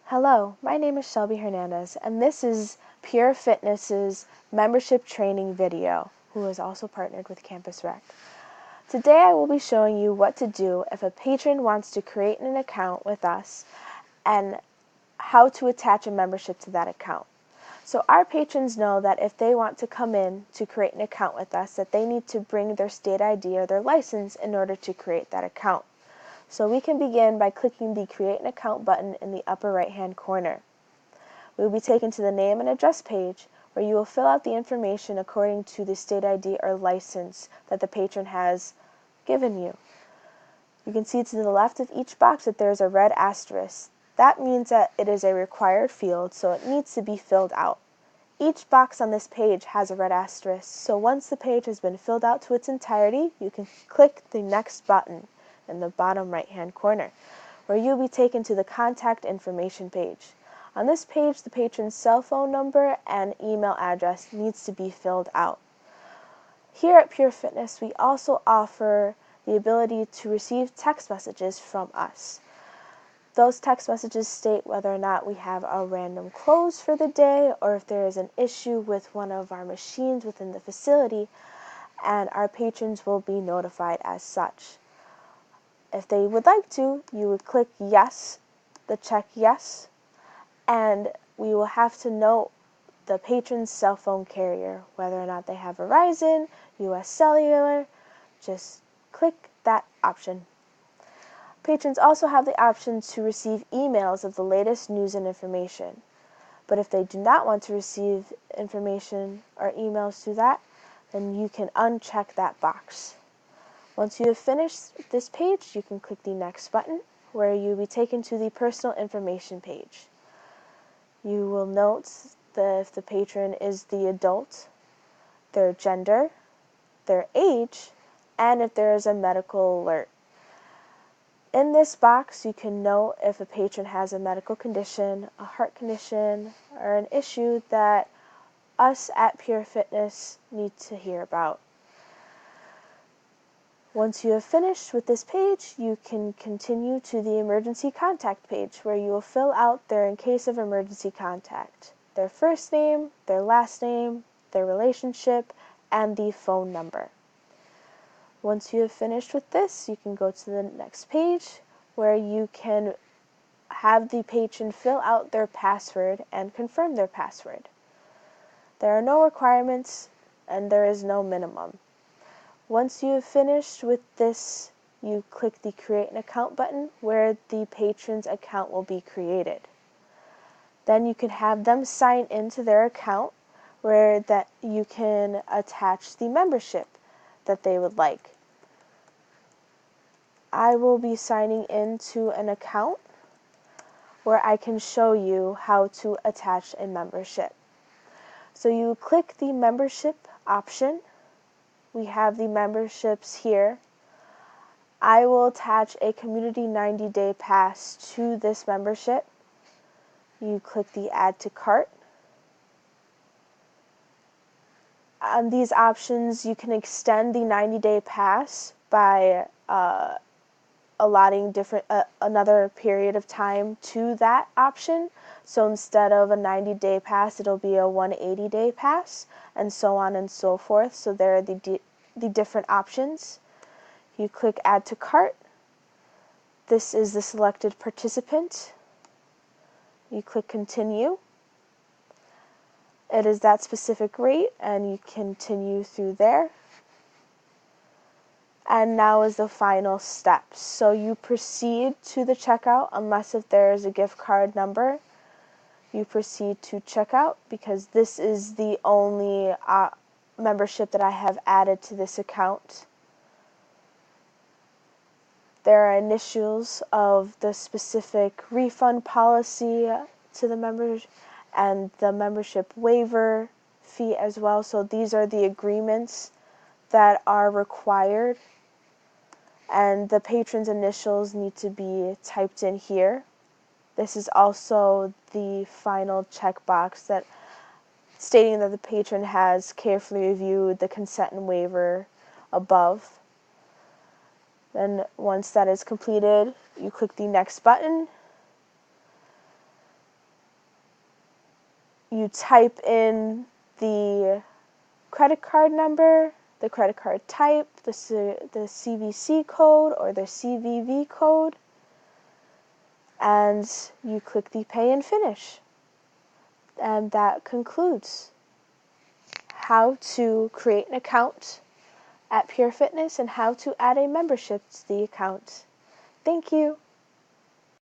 Hello, my name is Shelby Hernandez, and this is Pure Fitness's membership training video, who is also partnered with Campus Rec. Today I will be showing you what to do if a patron wants to create an account with us and how to attach a membership to that account. So our patrons know that if they want to come in to create an account with us, that they need to bring their state ID or their license in order to create that account. So we can begin by clicking the Create an Account button in the upper right-hand corner. We will be taken to the name and address page where you will fill out the information according to the state ID or license that the patron has given you. You can see to the left of each box that there is a red asterisk. That means that it is a required field, so it needs to be filled out. Each box on this page has a red asterisk, so once the page has been filled out to its entirety, you can click the Next button in the bottom right-hand corner, where you'll be taken to the contact information page. On this page, the patron's cell phone number and email address needs to be filled out. Here at Pure Fitness, we also offer the ability to receive text messages from us. Those text messages state whether or not we have a random close for the day or if there is an issue with one of our machines within the facility, and our patrons will be notified as such. If they would like to, you would click yes, the check yes, and we will have to note the patron's cell phone carrier, whether or not they have Verizon, US Cellular. Just click that option. Patrons also have the option to receive emails of the latest news and information. But if they do not want to receive information or emails through that, then you can uncheck that box. Once you have finished this page, you can click the Next button, where you'll be taken to the Personal Information page. You will note that if the patron is the adult, their gender, their age, and if there is a medical alert. In this box, you can note if a patron has a medical condition, a heart condition, or an issue that us at Pure Fitness need to hear about. Once you have finished with this page, you can continue to the emergency contact page where you will fill out their in case of emergency contact, their first name, their last name, their relationship, and the phone number. Once you have finished with this, you can go to the next page where you can have the patron fill out their password and confirm their password. There are no requirements and there is no minimum. Once you have finished with this, you click the Create an Account button where the patron's account will be created. Then you can have them sign into their account where that you can attach the membership that they would like. I will be signing into an account where I can show you how to attach a membership. So you click the membership option. We have the memberships here. I will attach a Community 90-day pass to this membership. You click the Add to Cart. On these options, you can extend the 90-day pass by allotting another period of time to that option. So instead of a 90-day pass, it'll be a 180-day pass, and so on and so forth. So there are the different options. You click Add to Cart. This is the selected participant. You click Continue. It is that specific rate, and you continue through there. And now is the final step. So you proceed to the checkout unless if there is a gift card number. You proceed to checkout because this is the only membership that I have added to this account. There are initials of the specific refund policy to the members and the membership waiver fee as well. So these are the agreements that are required, and the patron's initials need to be typed in here. This is also the final checkbox that stating that the patron has carefully reviewed the consent and waiver above. Then once that is completed, you click the Next button. You type in the credit card number, the credit card type, the CVC code or the CVV code, and you click the pay and finish. And that concludes how to create an account at Pure Fitness and how to add a membership to the account. Thank you.